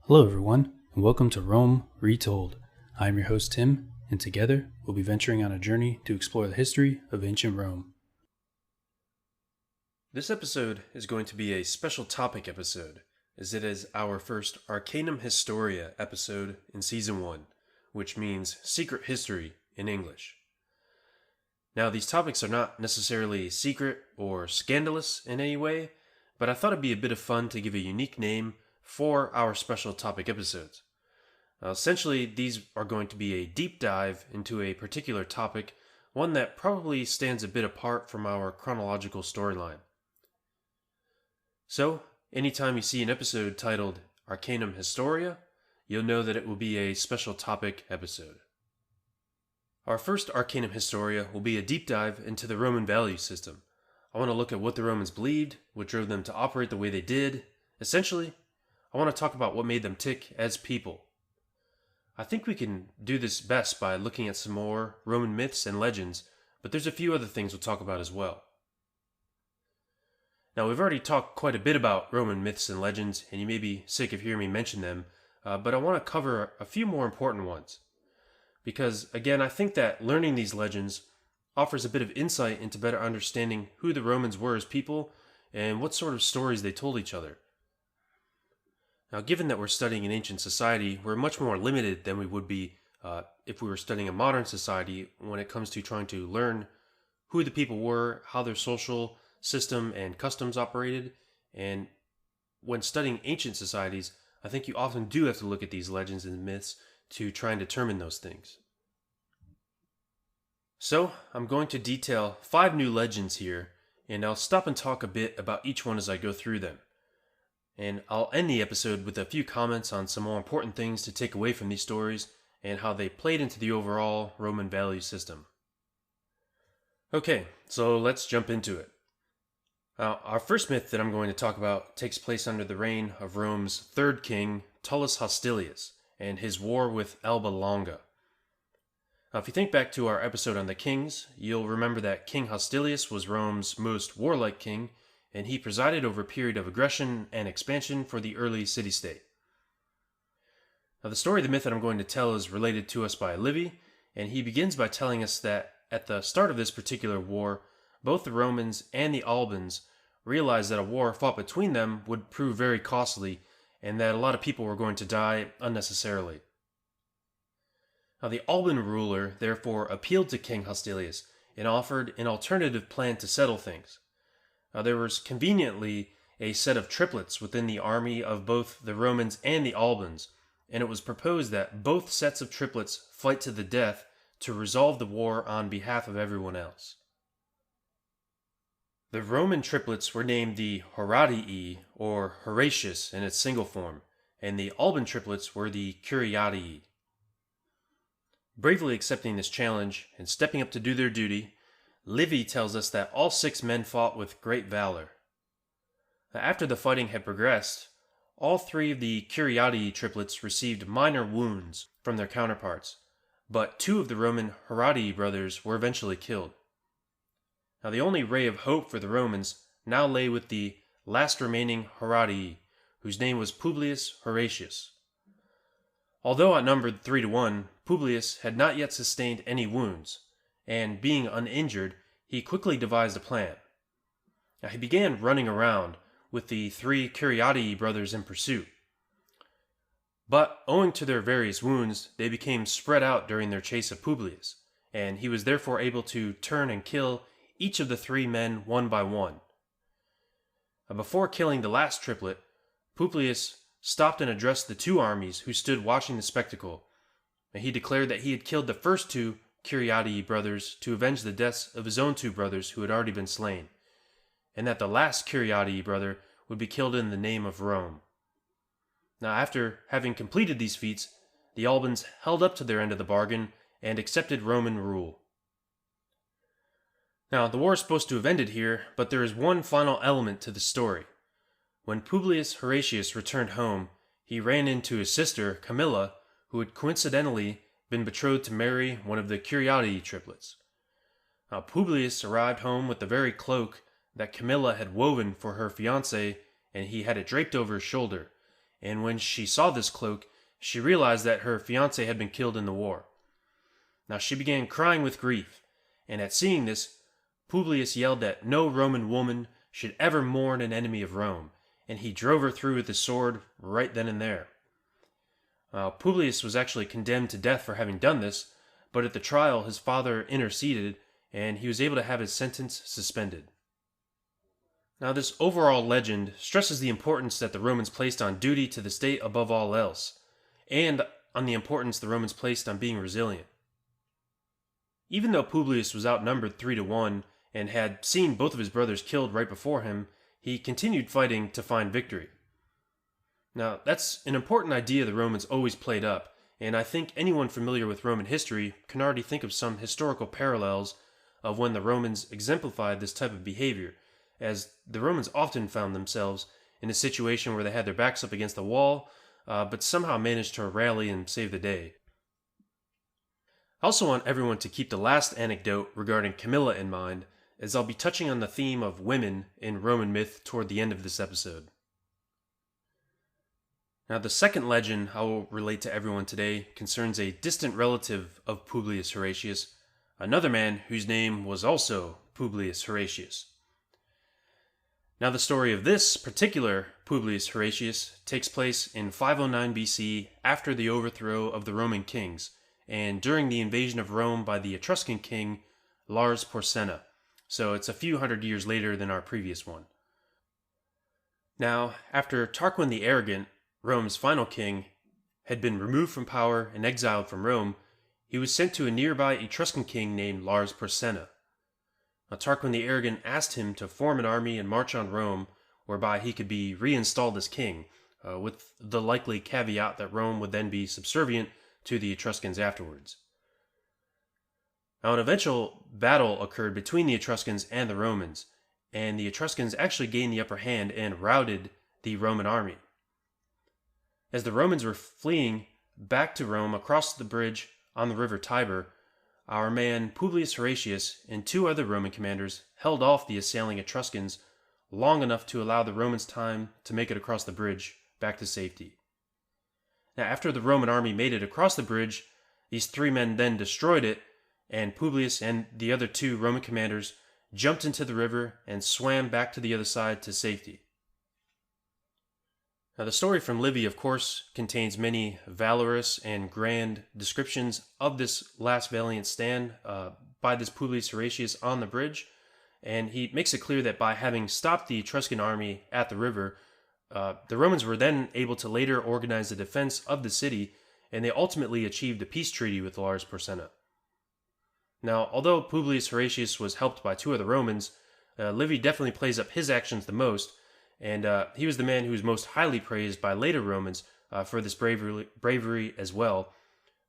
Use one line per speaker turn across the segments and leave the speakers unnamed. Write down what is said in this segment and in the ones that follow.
Hello everyone, and welcome to Rome Retold. I am your host Tim, and together we'll be venturing on a journey to explore the history of ancient Rome.
This episode is going to be a special topic episode, as it is our first Arcanum Historia episode in Season 1, which means Secret History in English. Now, these topics are not necessarily secret or scandalous in any way, but I thought it'd be a bit of fun to give a unique name for our special topic episodes. Essentially, these are going to be a deep dive into a particular topic, one that probably stands a bit apart from our chronological storyline. So, anytime you see an episode titled Arcanum Historia, you'll know that it will be a special topic episode. Our first Arcanum Historia will be a deep dive into the Roman value system. I want to look at what the Romans believed, what drove them to operate the way they did. Essentially, I want to talk about what made them tick as people. I think we can do this best by looking at some more Roman myths and legends, but there's a few other things we'll talk about as well. Now, we've already talked quite a bit about Roman myths and legends, and you may be sick of hearing me mention them, but I want to cover a few more important ones. Because, again, I think that learning these legends offers a bit of insight into better understanding who the Romans were as people and what sort of stories they told each other. Now, given that we're studying an ancient society, we're much more limited than we would be if we were studying a modern society when it comes to trying to learn who the people were, how their social system and customs operated. And when studying ancient societies, I think you often do have to look at these legends and myths to try and determine those things. So, I'm going to detail 5 new legends here, and I'll stop and talk a bit about each one as I go through them. And I'll end the episode with a few comments on some more important things to take away from these stories and how they played into the overall Roman value system. Okay, so let's jump into it. Now, our first myth that I'm going to talk about takes place under the reign of Rome's third king, Tullus Hostilius, and his war with Alba Longa. Now, if you think back to our episode on the kings, you'll remember that King Hostilius was Rome's most warlike king, and he presided over a period of aggression and expansion for the early city-state. Now, the story of the myth that I'm going to tell is related to us by Livy, and he begins by telling us that at the start of this particular war, both the Romans and the Albans realized that a war fought between them would prove very costly, and that a lot of people were going to die unnecessarily. Now, the Alban ruler therefore appealed to King Hostilius and offered an alternative plan to settle things. Now, there was conveniently a set of triplets within the army of both the Romans and the Albans, and it was proposed that both sets of triplets fight to the death to resolve the war on behalf of everyone else. The Roman triplets were named the Horatii, or Horatius in its single form, and the Alban triplets were the Curiatii. Bravely accepting this challenge and stepping up to do their duty, Livy tells us that all 6 men fought with great valor. After the fighting had progressed, all 3 of the Curiatii triplets received minor wounds from their counterparts, but 2 of the Roman Horatii brothers were eventually killed. Now, the only ray of hope for the Romans now lay with the last remaining Horatii, whose name was Publius Horatius. Although outnumbered 3-1, Publius had not yet sustained any wounds, and being uninjured, he quickly devised a plan. Now, he began running around with the 3 Curiatii brothers in pursuit. But owing to their various wounds, they became spread out during their chase of Publius, and he was therefore able to turn and kill each of the 3 men one by one. Before killing the last triplet, Publius stopped and addressed the 2 armies who stood watching the spectacle, and he declared that he had killed the first 2 Curiatii brothers to avenge the deaths of his own 2 brothers who had already been slain, and that the last Curiatii brother would be killed in the name of Rome. Now, after having completed these feats, the Albans held up to their end of the bargain and accepted Roman rule. Now, the war is supposed to have ended here, but there is one final element to the story. When Publius Horatius returned home, he ran into his sister, Camilla, who had coincidentally been betrothed to marry one of the Curiatii triplets. Now, Publius arrived home with the very cloak that Camilla had woven for her fiancé, and he had it draped over his shoulder, and when she saw this cloak, she realized that her fiancé had been killed in the war. Now she began crying with grief, and at seeing this, Publius yelled that no Roman woman should ever mourn an enemy of Rome, and he drove her through with his sword right then and there. Publius was actually condemned to death for having done this, but at the trial his father interceded, and he was able to have his sentence suspended. Now this overall legend stresses the importance that the Romans placed on duty to the state above all else, and on the importance the Romans placed on being resilient. Even though Publius was outnumbered 3-1 and had seen both of his brothers killed right before him, he continued fighting to find victory. Now, that's an important idea the Romans always played up, and I think anyone familiar with Roman history can already think of some historical parallels of when the Romans exemplified this type of behavior, as the Romans often found themselves in a situation where they had their backs up against the wall, but somehow managed to rally and save the day. I also want everyone to keep the last anecdote regarding Camilla in mind, as I'll be touching on the theme of women in Roman myth toward the end of this episode. Now, the second legend I will relate to everyone today concerns a distant relative of Publius Horatius, another man whose name was also Publius Horatius. Now, the story of this particular Publius Horatius takes place in 509 BC after the overthrow of the Roman kings, and during the invasion of Rome by the Etruscan king Lars Porsena, so it's a few hundred years later than our previous one. Now, after Tarquin the Arrogant, Rome's final king, had been removed from power and exiled from Rome, he was sent to a nearby Etruscan king named Lars Porsena. Now, Tarquin the Arrogant asked him to form an army and march on Rome, whereby he could be reinstalled as king, with the likely caveat that Rome would then be subservient to the Etruscans afterwards. Now, an eventual battle occurred between the Etruscans and the Romans, and the Etruscans actually gained the upper hand and routed the Roman army. As the Romans were fleeing back to Rome across the bridge on the river Tiber, our man Publius Horatius and 2 other Roman commanders held off the assailing Etruscans long enough to allow the Romans time to make it across the bridge back to safety. Now, after the Roman army made it across the bridge, these 3 men then destroyed it, and Publius and the other 2 Roman commanders jumped into the river and swam back to the other side to safety. Now, the story from Livy, of course, contains many valorous and grand descriptions of this last valiant stand by this Publius Horatius on the bridge, and he makes it clear that by having stopped the Etruscan army at the river, the Romans were then able to later organize the defense of the city, and they ultimately achieved a peace treaty with Lars Porsena. Now, although Publius Horatius was helped by 2 other Romans, Livy definitely plays up his actions the most, and he was the man who was most highly praised by later Romans for this bravery as well,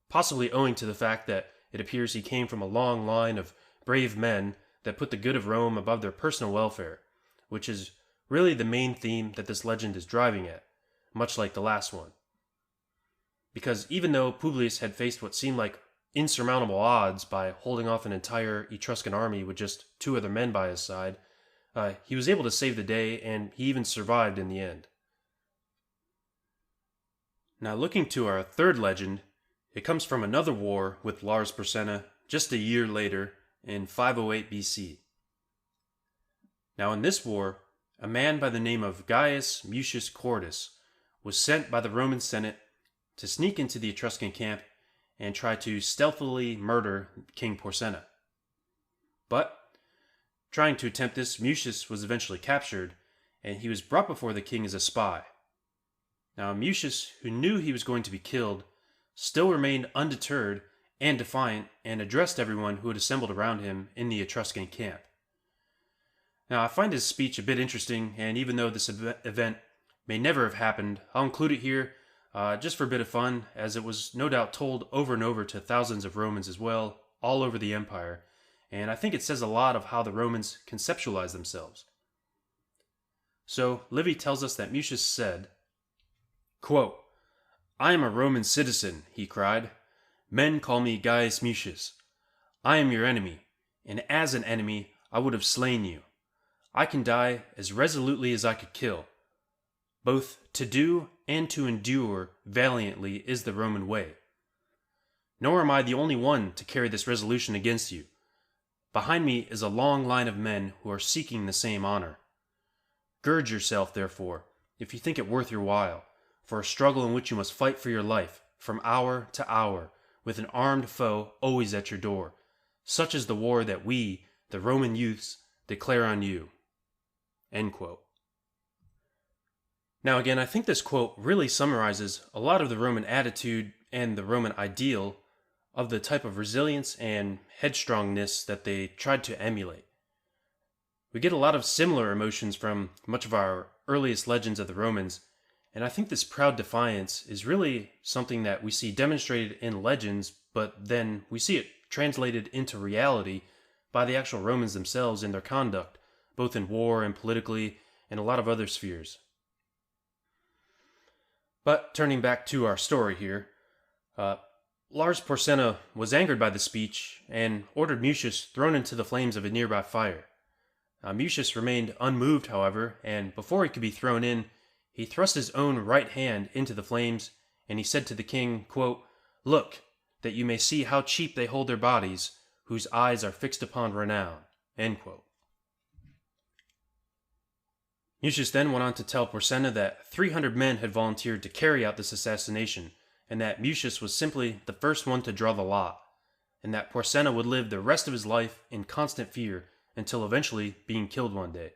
possibly owing to the fact that it appears he came from a long line of brave men that put the good of Rome above their personal welfare, which is really the main theme that this legend is driving at, much like the last one. Because even though Publius had faced what seemed like insurmountable odds by holding off an entire Etruscan army with just 2 other men by his side, he was able to save the day, and he even survived in the end. Now, looking to our third legend, it comes from another war with Lars Porsena just a year later in 508 BC. Now, in this war, a man by the name of Gaius Mucius Cordus was sent by the Roman Senate to sneak into the Etruscan camp and try to stealthily murder King Porsena. But, trying to attempt this, Mucius was eventually captured, and he was brought before the king as a spy. Now, Mucius, who knew he was going to be killed, still remained undeterred and defiant, and addressed everyone who had assembled around him in the Etruscan camp. Now, I find his speech a bit interesting, and even though this event may never have happened, I'll include it here just for a bit of fun, as it was no doubt told over and over to thousands of Romans as well, all over the empire, and I think it says a lot of how the Romans conceptualized themselves. So, Livy tells us that Mucius said, quote, "I am a Roman citizen," he cried. "Men call me Gaius Mucius. I am your enemy, and as an enemy I would have slain you. I can die as resolutely as I could kill. Both to do and to endure valiantly is the Roman way. Nor am I the only one to carry this resolution against you. Behind me is a long line of men who are seeking the same honor. Gird yourself, therefore, if you think it worth your while, for a struggle in which you must fight for your life, from hour to hour, with an armed foe always at your door. Such is the war that we, the Roman youths, declare on you." End quote. Now again, I think this quote really summarizes a lot of the Roman attitude and the Roman ideal of the type of resilience and headstrongness that they tried to emulate. We get a lot of similar emotions from much of our earliest legends of the Romans, and I think this proud defiance is really something that we see demonstrated in legends, but then we see it translated into reality by the actual Romans themselves in their conduct, both in war and politically, and a lot of other spheres. But turning back to our story here, Lars Porsena was angered by the speech and ordered Mucius thrown into the flames of a nearby fire. Mucius remained unmoved, however, and before he could be thrown in, he thrust his own right hand into the flames, and he said to the king, quote, "Look, that you may see how cheap they hold their bodies, whose eyes are fixed upon renown." End quote. Mucius then went on to tell Porsena that 300 men had volunteered to carry out this assassination, and that Mucius was simply the first one to draw the lot, and that Porsena would live the rest of his life in constant fear until eventually being killed one day.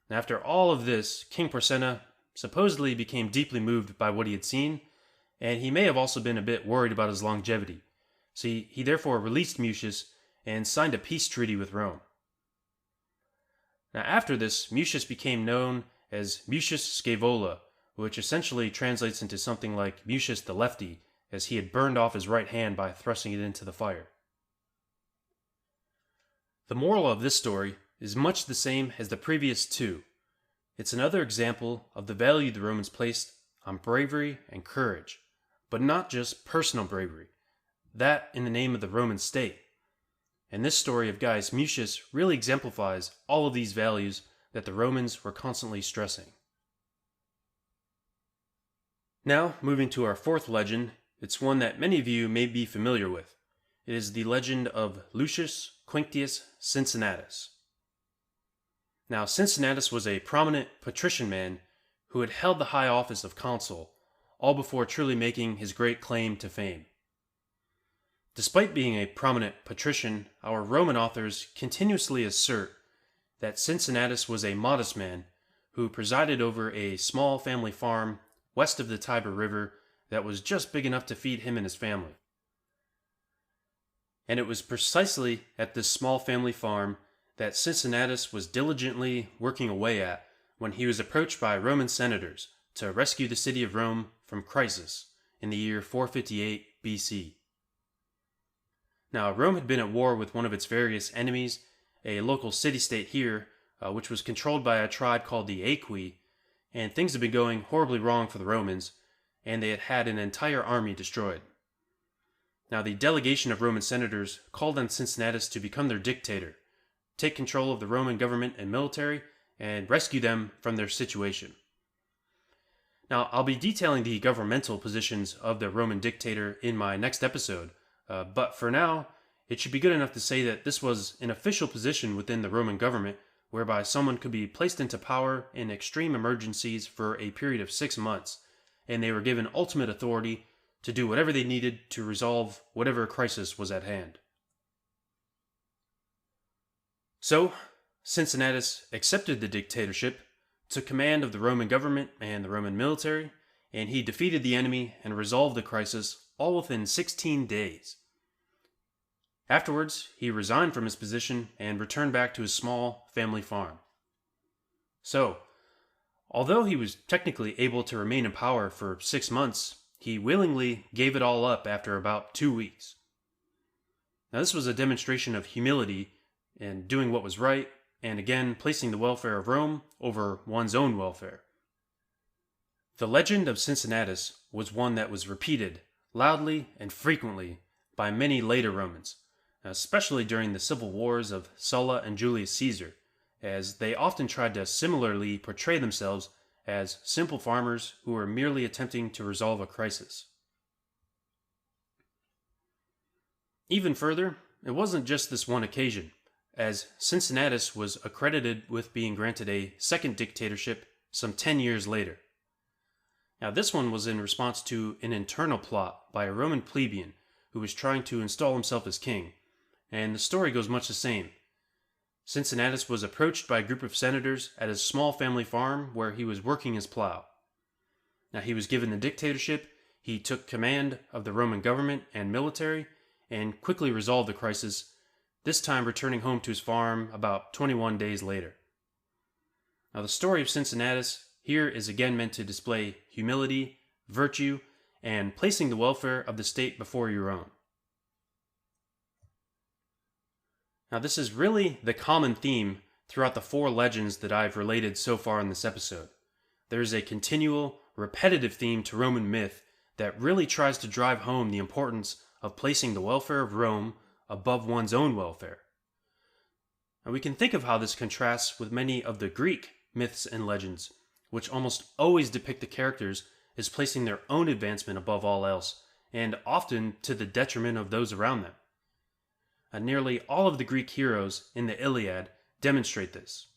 After all of this, King Porsena supposedly became deeply moved by what he had seen, and he may have also been a bit worried about his longevity. So he therefore released Mucius and signed a peace treaty with Rome. Now after this, Mucius became known as Mucius Scaevola, which essentially translates into something like Mucius the Lefty, as he had burned off his right hand by thrusting it into the fire. The moral of this story is much the same as the previous two. It's another example of the value the Romans placed on bravery and courage, but not just personal bravery, that in the name of the Roman state. And this story of Gaius Mucius really exemplifies all of these values that the Romans were constantly stressing. Now, moving to our fourth legend, it's one that many of you may be familiar with. It is the legend of Lucius Quinctius Cincinnatus. Now, Cincinnatus was a prominent patrician man who had held the high office of consul, all before truly making his great claim to fame. Despite being a prominent patrician, our Roman authors continuously assert that Cincinnatus was a modest man who presided over a small family farm west of the Tiber River that was just big enough to feed him and his family. And it was precisely at this small family farm that Cincinnatus was diligently working away at when he was approached by Roman senators to rescue the city of Rome from crisis in the year 458 BC. Now, Rome had been at war with one of its various enemies, a local city-state here, which was controlled by a tribe called the Aequi, and things had been going horribly wrong for the Romans, and they had had an entire army destroyed. Now, the delegation of Roman senators called on Cincinnatus to become their dictator, take control of the Roman government and military, and rescue them from their situation. Now, I'll be detailing the governmental positions of the Roman dictator in my next episode, but for now, it should be good enough to say that this was an official position within the Roman government whereby someone could be placed into power in extreme emergencies for a period of 6 months, and they were given ultimate authority to do whatever they needed to resolve whatever crisis was at hand. So, Cincinnatus accepted the dictatorship, took command of the Roman government and the Roman military, and he defeated the enemy and resolved the crisis all within 16 days. Afterwards, he resigned from his position and returned back to his small family farm. So, although he was technically able to remain in power for 6 months, he willingly gave it all up after about 2 weeks. Now, this was a demonstration of humility and doing what was right, and again, placing the welfare of Rome over one's own welfare. The legend of Cincinnatus was one that was repeated loudly and frequently by many later Romans, especially during the civil wars of Sulla and Julius Caesar, as they often tried to similarly portray themselves as simple farmers who were merely attempting to resolve a crisis. Even further, it wasn't just this one occasion, as Cincinnatus was accredited with being granted a second dictatorship some 10 years later. Now, this one was in response to an internal plot by a Roman plebeian who was trying to install himself as king, and the story goes much the same. Cincinnatus was approached by a group of senators at his small family farm where he was working his plow. Now, he was given the dictatorship, he took command of the Roman government and military, and quickly resolved the crisis, this time returning home to his farm about 21 days later. Now, the story of Cincinnatus here is again meant to display humility, virtue, and placing the welfare of the state before your own. Now, this is really the common theme throughout the 4 legends that I've related so far in this episode. There is a continual, repetitive theme to Roman myth that really tries to drive home the importance of placing the welfare of Rome above one's own welfare. Now, we can think of how this contrasts with many of the Greek myths and legends, which almost always depict the characters as placing their own advancement above all else, and often to the detriment of those around them. Nearly all of the Greek heroes in the Iliad demonstrate this.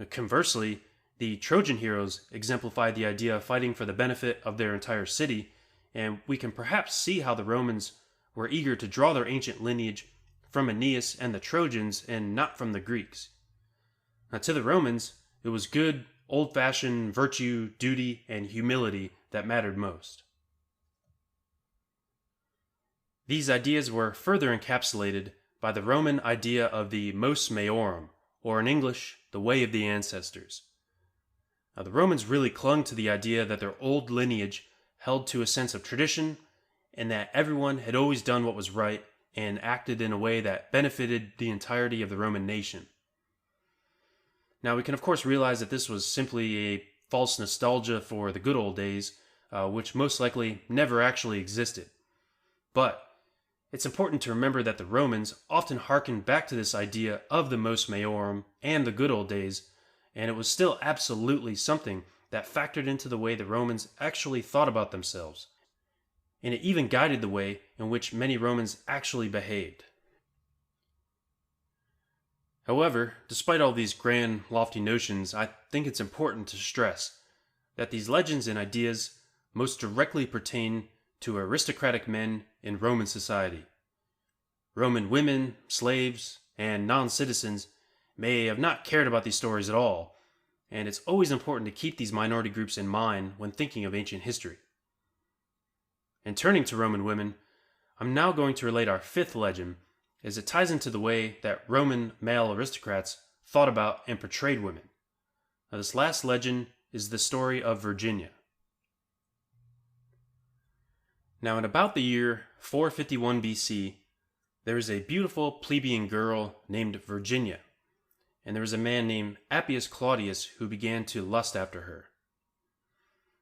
Conversely, the Trojan heroes exemplify the idea of fighting for the benefit of their entire city, and we can perhaps see how the Romans were eager to draw their ancient lineage from Aeneas and the Trojans and not from the Greeks. Now, to the Romans, it was good, old-fashioned virtue, duty, and humility that mattered most. These ideas were further encapsulated by the Roman idea of the mos maiorum, or in English, the way of the ancestors. Now, the Romans really clung to the idea that their old lineage held to a sense of tradition, and that everyone had always done what was right and acted in a way that benefited the entirety of the Roman nation. Now, we can of course realize that this was simply a false nostalgia for the good old days, which most likely never actually existed. But it's important to remember that the Romans often hearkened back to this idea of the mos maiorum and the good old days, and it was still absolutely something that factored into the way the Romans actually thought about themselves. And it even guided the way in which many Romans actually behaved. However, despite all these grand, lofty notions, I think it's important to stress that these legends and ideas most directly pertain to aristocratic men in Roman society. Roman women, slaves, and non-citizens may have not cared about these stories at all, and it's always important to keep these minority groups in mind when thinking of ancient history. And turning to Roman women, I'm now going to relate our 5th legend, as it ties into the way that Roman male aristocrats thought about and portrayed women. Now, this last legend is the story of Virginia. Now, in about the year 451 BC, there was a beautiful plebeian girl named Virginia, and there was a man named Appius Claudius who began to lust after her.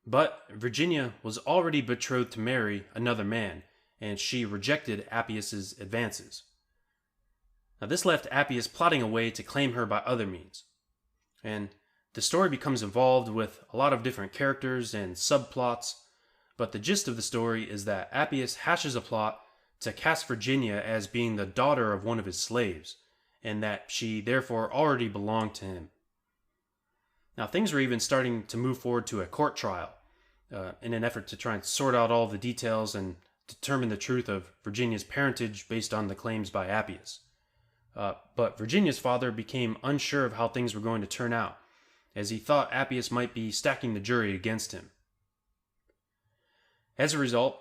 But Virginia was already betrothed to marry another man, and she rejected Appius's advances. Now, this left Appius plotting a way to claim her by other means. And the story becomes involved with a lot of different characters and subplots, but the gist of the story is that Appius hashes a plot to cast Virginia as being the daughter of one of his slaves, and that she therefore already belonged to him. Now, things were even starting to move forward to a court trial in an effort to try and sort out all the details and determine the truth of Virginia's parentage based on the claims by Appius. But Virginia's father became unsure of how things were going to turn out, as he thought Appius might be stacking the jury against him. As a result,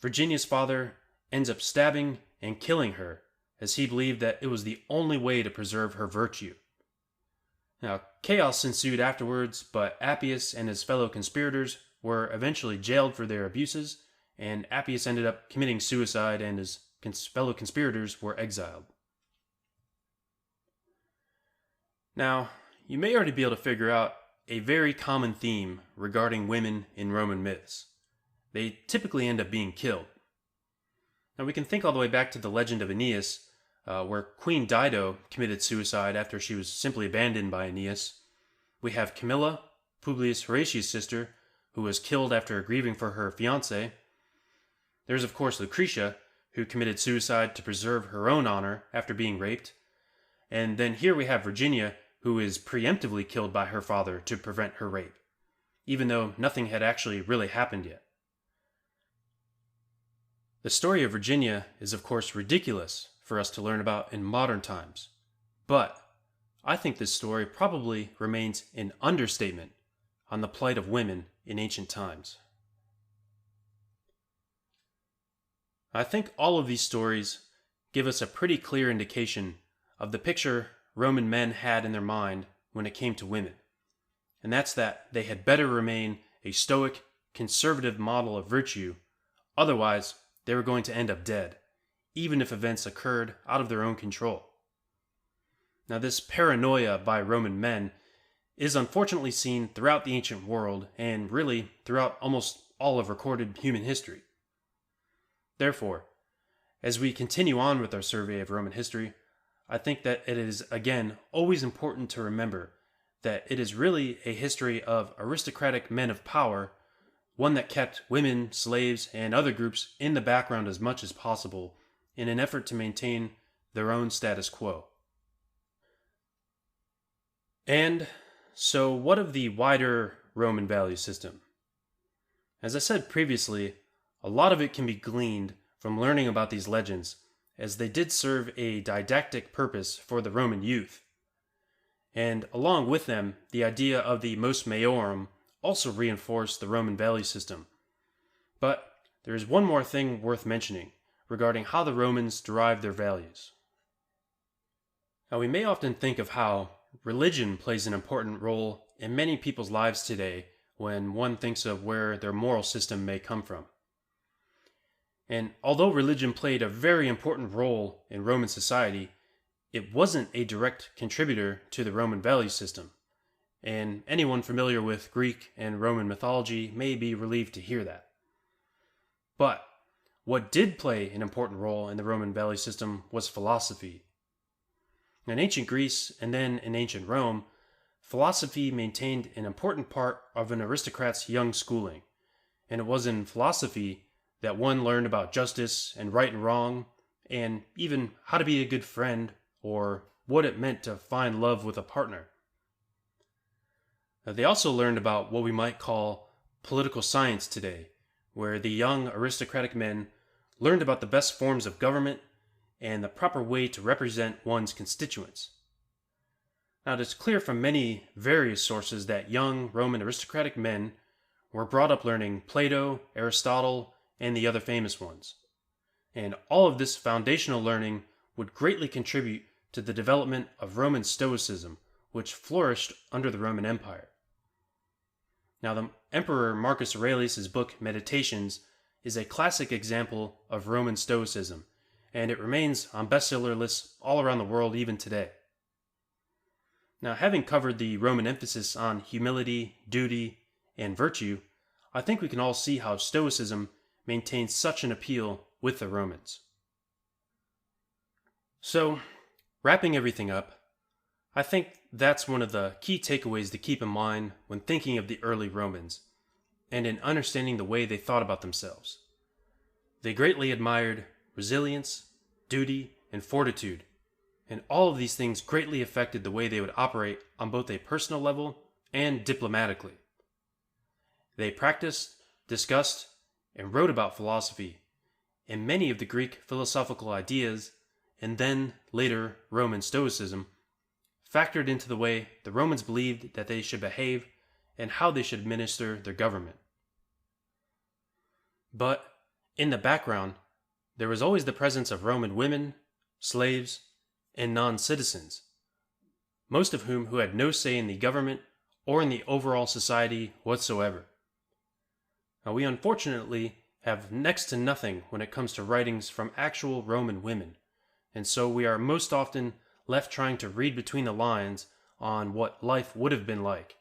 Virginia's father ends up stabbing and killing her, as he believed that it was the only way to preserve her virtue. Now, chaos ensued afterwards, but Appius and his fellow conspirators were eventually jailed for their abuses, and Appius ended up committing suicide and his fellow conspirators were exiled. Now, you may already be able to figure out a very common theme regarding women in Roman myths. They typically end up being killed. Now, we can think all the way back to the legend of Aeneas, where Queen Dido committed suicide after she was simply abandoned by Aeneas. We have Camilla, Publius Horatius' sister, who was killed after grieving for her fiancé. There's, of course, Lucretia, who committed suicide to preserve her own honor after being raped. And then here we have Virginia, who is preemptively killed by her father to prevent her rape, even though nothing had actually really happened yet. The story of Virginia is, of course, ridiculous for us to learn about in modern times, but I think this story probably remains an understatement on the plight of women in ancient times. I think all of these stories give us a pretty clear indication of the picture Roman men had in their mind when it came to women, and that's that they had better remain a stoic, conservative model of virtue, otherwise they were going to end up dead, even if events occurred out of their own control. Now, this paranoia by Roman men is unfortunately seen throughout the ancient world and really throughout almost all of recorded human history. Therefore, as we continue on with our survey of Roman history, I think that it is, again, always important to remember that it is really a history of aristocratic men of power, one that kept women, slaves, and other groups in the background as much as possible in an effort to maintain their own status quo. And so, what of the wider Roman value system? As I said previously, a lot of it can be gleaned from learning about these legends, as they did serve a didactic purpose for the Roman youth. And along with them, the idea of the mos maiorum also reinforced the Roman value system. But there is one more thing worth mentioning regarding how the Romans derived their values. Now, we may often think of how religion plays an important role in many people's lives today when one thinks of where their moral system may come from. And although religion played a very important role in Roman society, it wasn't a direct contributor to the Roman value system. And anyone familiar with Greek and Roman mythology may be relieved to hear that. But what did play an important role in the Roman value system was philosophy. In ancient Greece and then in ancient Rome, philosophy maintained an important part of an aristocrat's young schooling, and it was in philosophy that one learned about justice and right and wrong, and even how to be a good friend or what it meant to find love with a partner. They also learned about what we might call political science today, where the young aristocratic men learned about the best forms of government and the proper way to represent one's constituents. Now, it is clear from many various sources that young Roman aristocratic men were brought up learning Plato, Aristotle, and the other famous ones. And all of this foundational learning would greatly contribute to the development of Roman Stoicism, which flourished under the Roman Empire. Now, the Emperor Marcus Aurelius' book Meditations is a classic example of Roman Stoicism, and it remains on bestseller lists all around the world even today. Now, having covered the Roman emphasis on humility, duty, and virtue, I think we can all see how Stoicism maintains such an appeal with the Romans. So, wrapping everything up, I think that's one of the key takeaways to keep in mind when thinking of the early Romans, and in understanding the way they thought about themselves. They greatly admired resilience, duty, and fortitude, and all of these things greatly affected the way they would operate on both a personal level and diplomatically. They practiced, discussed, and wrote about philosophy, and many of the Greek philosophical ideas, and then later Roman Stoicism, factored into the way the Romans believed that they should behave and how they should administer their government. But in the background, there was always the presence of Roman women, slaves, and non-citizens, most of whom who had no say in the government or in the overall society whatsoever. Now, we unfortunately have next to nothing when it comes to writings from actual Roman women, and so we are most often left trying to read between the lines on what life would have been like.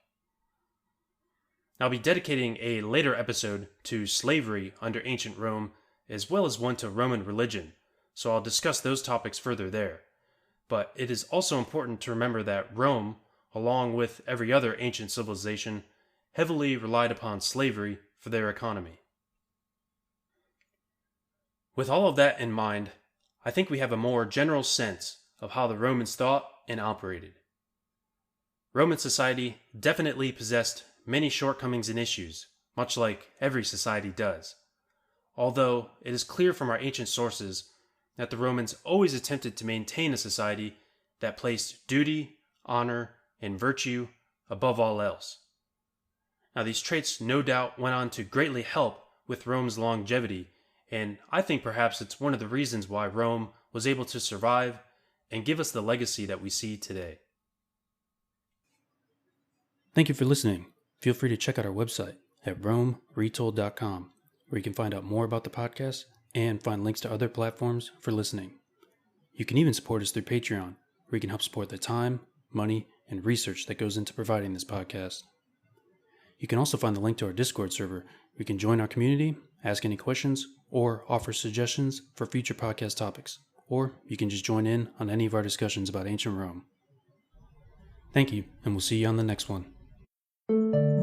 I'll be dedicating a later episode to slavery under ancient Rome, as well as one to Roman religion, so I'll discuss those topics further there. But it is also important to remember that Rome, along with every other ancient civilization, heavily relied upon slavery for their economy. With all of that in mind, I think we have a more general sense of how the Romans thought and operated. Roman society definitely possessed many shortcomings and issues, much like every society does. Although it is clear from our ancient sources that the Romans always attempted to maintain a society that placed duty, honor, and virtue above all else. Now, these traits no doubt went on to greatly help with Rome's longevity, and I think perhaps it's one of the reasons why Rome was able to survive and give us the legacy that we see today.
Thank you for listening. Feel free to check out our website at romeretold.com, where you can find out more about the podcast and find links to other platforms for listening. You can even support us through Patreon, where you can help support the time, money, and research that goes into providing this podcast. You can also find the link to our Discord server, where you can join our community, ask any questions, or offer suggestions for future podcast topics. Or you can just join in on any of our discussions about ancient Rome. Thank you, and we'll see you on the next one.